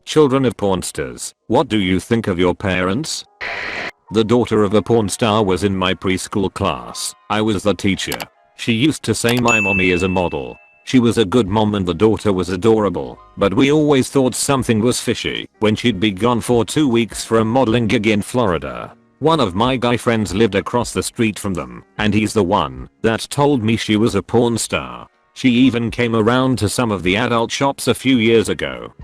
Children of pornstars, what do you think of your parents? The daughter of a porn star was in my preschool class. I was the teacher. She used to say my mommy is a model. She was a good mom and the daughter was adorable, but we always thought something was fishy when she'd be gone for 2 weeks for a modeling gig in Florida. One of my guy friends lived across the street from them, and he's the one that told me she was a porn star. She even came around to some of the adult shops a few years ago.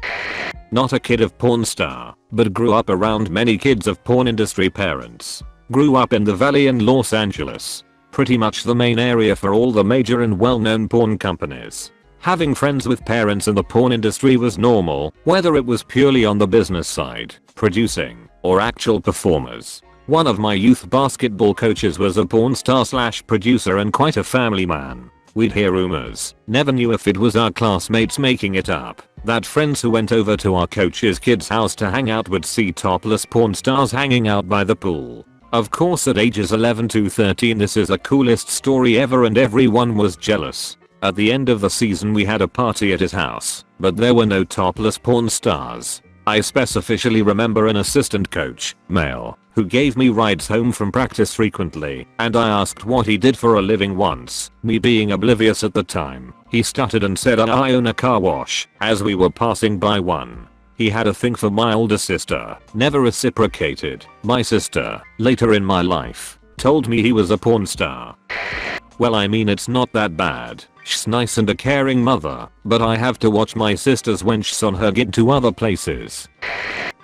Not a kid of porn star, but grew up around many kids of porn industry parents. Grew up in the Valley in Los Angeles. Pretty much the main area for all the major and well-known porn companies. Having friends with parents in the porn industry was normal, whether it was purely on the business side, producing, or actual performers. One of my youth basketball coaches was a porn star/producer and quite a family man. We'd hear rumors, never knew if it was our classmates making it up, that friends who went over to our coach's kid's house to hang out would see topless porn stars hanging out by the pool. Of course at ages 11 to 13 this is the coolest story ever and everyone was jealous. At the end of the season we had a party at his house, but there were no topless porn stars. I specifically remember an assistant coach, male, who gave me rides home from practice frequently, and I asked what he did for a living once, me being oblivious at the time. He stuttered and said I own a car wash, as we were passing by one. He had a thing for my older sister, never reciprocated. My sister, later in my life, told me he was a porn star. Well, I mean it's not that bad. She's nice and a caring mother, but I have to watch my sister's when she's on her gig to other places.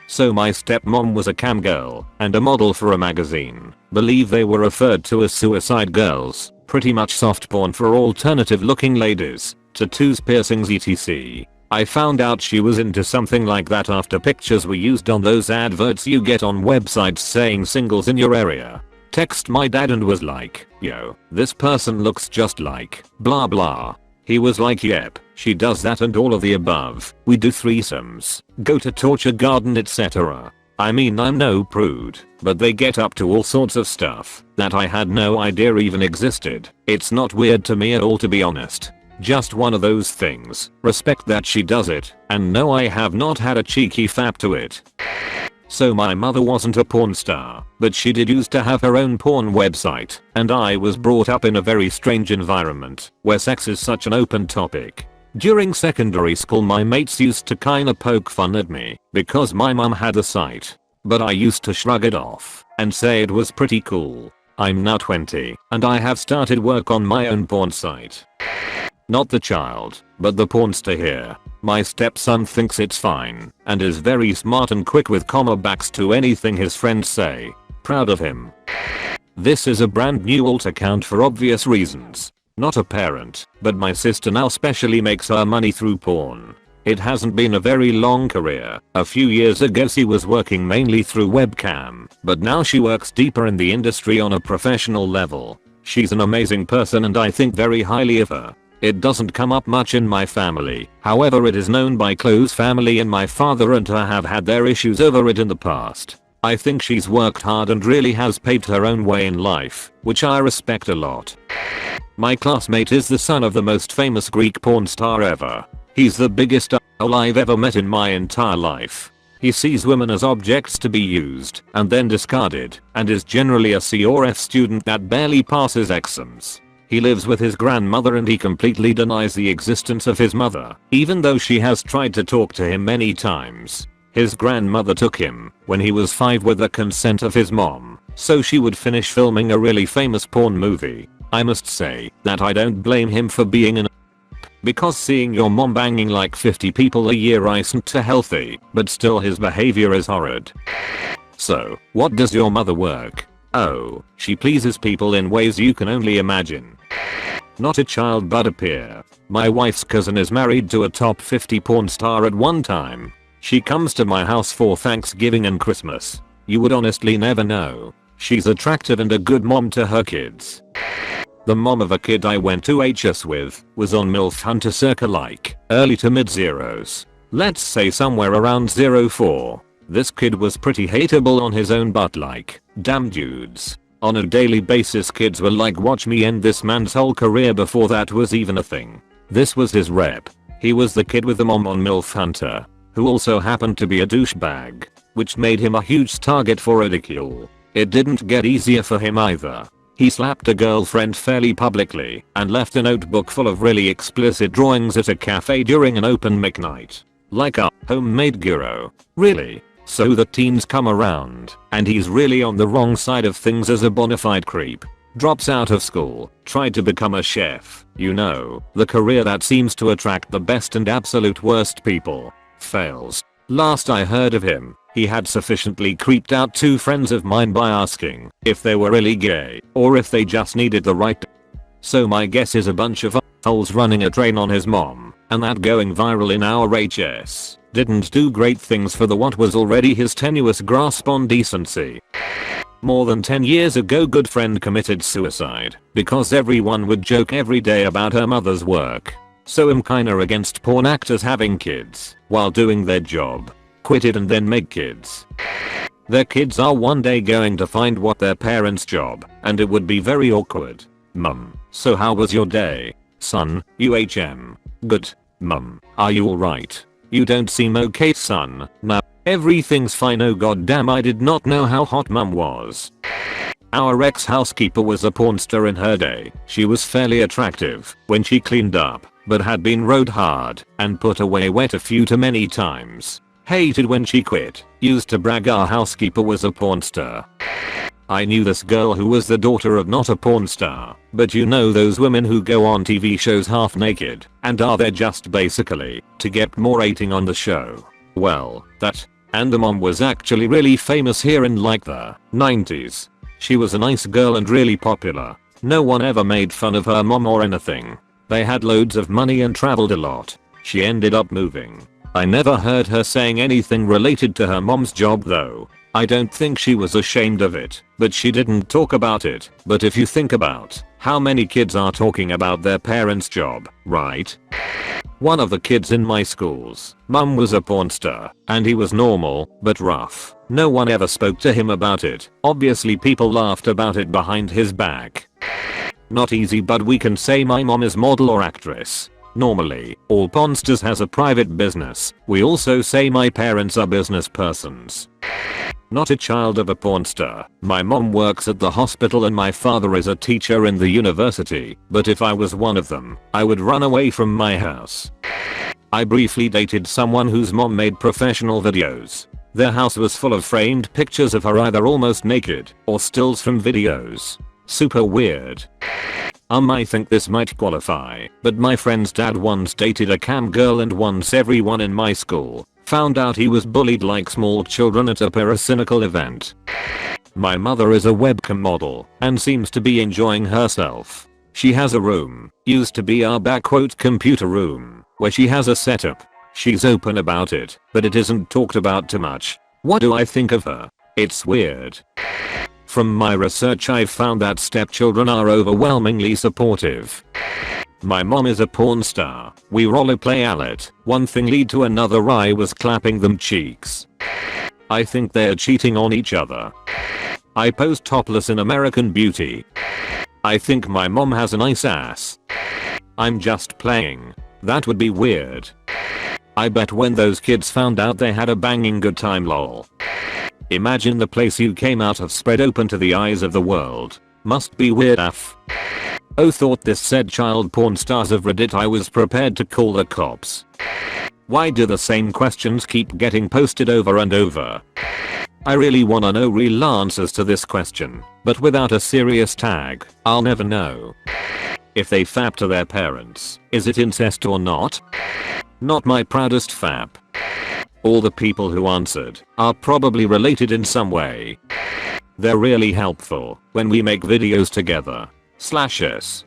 So my stepmom was a cam girl and a model for a magazine. Believe they were referred to as suicide girls, pretty much soft porn for alternative looking ladies, tattoos, piercings, etc. I found out she was into something like that after pictures were used on those adverts you get on websites saying singles in your area. Text my dad and was like, yo, this person looks just like, blah blah. He was like, yep, she does that and all of the above. We do threesomes, go to torture garden, etc. I mean, I'm no prude, but they get up to all sorts of stuff that I had no idea even existed. It's not weird to me at all, to be honest. Just one of those things. Respect that she does it, and no, I have not had a cheeky fap to it. So my mother wasn't a porn star, but she did used to have her own porn website, and I was brought up in a very strange environment, where sex is such an open topic. During secondary school my mates used to kinda poke fun at me, because my mum had a site. But I used to shrug it off, and say it was pretty cool. I'm now 20, and I have started work on my own porn site. Not the child, but the pornster here. My stepson thinks it's fine, and is very smart and quick with comebacks to anything his friends say. Proud of him. This is a brand new alt account for obvious reasons. Not a parent, but my sister now specially makes her money through porn. It hasn't been a very long career. A few years ago she was working mainly through webcam, but now she works deeper in the industry on a professional level. She's an amazing person and I think very highly of her. It doesn't come up much in my family, however it is known by close family and my father and her have had their issues over it in the past. I think she's worked hard and really has paved her own way in life, which I respect a lot. My classmate is the son of the most famous Greek porn star ever. He's the biggest asshole I've ever met in my entire life. He sees women as objects to be used and then discarded, and is generally a C or F student that barely passes exams. He lives with his grandmother and he completely denies the existence of his mother, even though she has tried to talk to him many times. His grandmother took him when he was 5 with the consent of his mom, so she would finish filming a really famous porn movie. I must say that I don't blame him for being an because seeing your mom banging like 50 people a year isn't too healthy, but still his behavior is horrid. So, what does your mother work? Oh, she pleases people in ways you can only imagine. Not a child but a peer. My wife's cousin is married to a top 50 porn star at one time. She comes to my house for Thanksgiving and Christmas. You would honestly never know. She's attractive and a good mom to her kids. The mom of a kid I went to HS with was on MILF Hunter circa like early to mid zeros. Let's say somewhere around 04. This kid was pretty hateable on his own but like, damn dudes. On a daily basis kids were like, watch me end this man's whole career before that was even a thing. This was his rep. He was the kid with the mom on MILF Hunter. who also happened to be a douchebag, which made him a huge target for ridicule. It didn't get easier for him either. He slapped a girlfriend fairly publicly and left a notebook full of really explicit drawings at a cafe during an open mic night. Like a homemade gyro. Really? So the teens come around and he's really on the wrong side of things as a bona fide creep. Drops out of school, tried to become a chef, you know, the career that seems to attract the best and absolute worst people. Fails. Last I heard of him, he had sufficiently creeped out 2 friends of mine by asking if they were really gay or if they just needed the right. So my guess is a bunch of assholes running a train on his mom, and that going viral in our HS didn't do great things for the what was already his tenuous grasp on decency. More than 10 years ago, good friend committed suicide because everyone would joke every day about her mother's work. So I'm kinda against porn actors having kids while doing their job. Quit it and then make kids. Their kids are one day going to find what their parents' job, and it would be very awkward. Mum, so how was your day? Son, UHM. Good. Mum, are you alright? You don't seem okay, son. Nah, everything's fine. Oh goddamn, I did not know how hot mum was. Our ex-housekeeper was a porn star in her day. She was fairly attractive when she cleaned up, but had been rode hard and put away wet a few too many times. Hated when she quit. Used to brag our housekeeper was a porn star. I knew this girl who was the daughter of not a porn star, but you know those women who go on TV shows half naked and are there just basically to get more rating on the show. Well, that, and the mom was actually really famous here in like the 90s. She was a nice girl and really popular. No one ever made fun of her mom or anything. They had loads of money and traveled a lot. She ended up moving. I never heard her saying anything related to her mom's job though. I don't think she was ashamed of it, but she didn't talk about it. But if you think about how many kids are talking about their parents' job, right? One of the kids in my school's mum was a porn star, and he was normal, but rough. No one ever spoke to him about it. Obviously people laughed about it behind his back. Not easy, but we can say my mom is model or actress. Normally, all pornstars has a private business. We also say my parents are business persons. Not a child of a porn star. My mom works at the hospital and my father is a teacher in the university, but if I was one of them, I would run away from my house. I briefly dated someone whose mom made professional videos. Their house was full of framed pictures of her either almost naked or stills from videos. Super weird. I think this might qualify, but my friend's dad once dated a cam girl and once everyone in my school found out he was bullied like small children at a paracynical event. My mother is a webcam model and seems to be enjoying herself. She has a room, used to be our computer room, where she has a setup. She's open about it, but it isn't talked about too much. What do I think of her? It's weird. From my research I've found that stepchildren are overwhelmingly supportive. My mom is a porn star. We rollerplay at it. One thing lead to another. I was clapping them cheeks. I think they're cheating on each other. I pose topless in American Beauty. I think my mom has a nice ass. I'm just playing. That would be weird. I bet when those kids found out they had a banging good time, lol. Imagine the place you came out of spread open to the eyes of the world. Must be weird af. Oh, thought this said child porn stars of Reddit. I was prepared to call the cops. Why do the same questions keep getting posted over and over? I really wanna know real answers to this question, but without a serious tag, I'll never know. If they fap to their parents, is it incest or not? Not my proudest fap. All the people who answered are probably related in some way. They're really helpful when we make videos together. /s.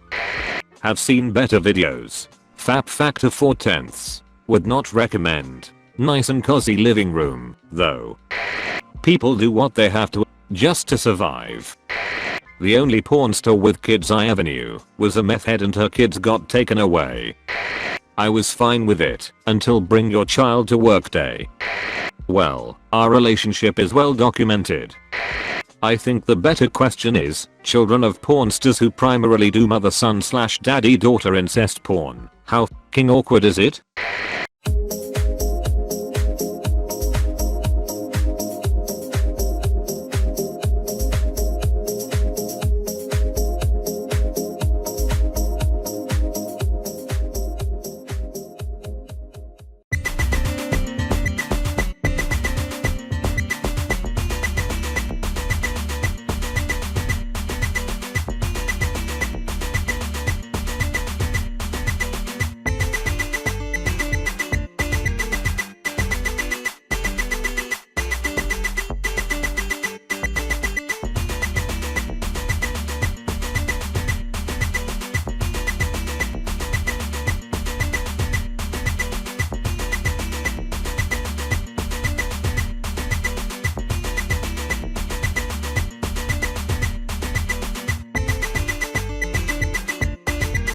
Have seen better videos. Fap factor 4/10. Would not recommend. Nice and cozy living room, though. People do what they have to just to survive. The only porn star with kids I ever knew was a meth head and her kids got taken away. I was fine with it until bring your child to work day. Well, our relationship is well documented. I think the better question is, children of porn stars who primarily do mother-son/daddy-daughter incest porn, how f***ing awkward is it?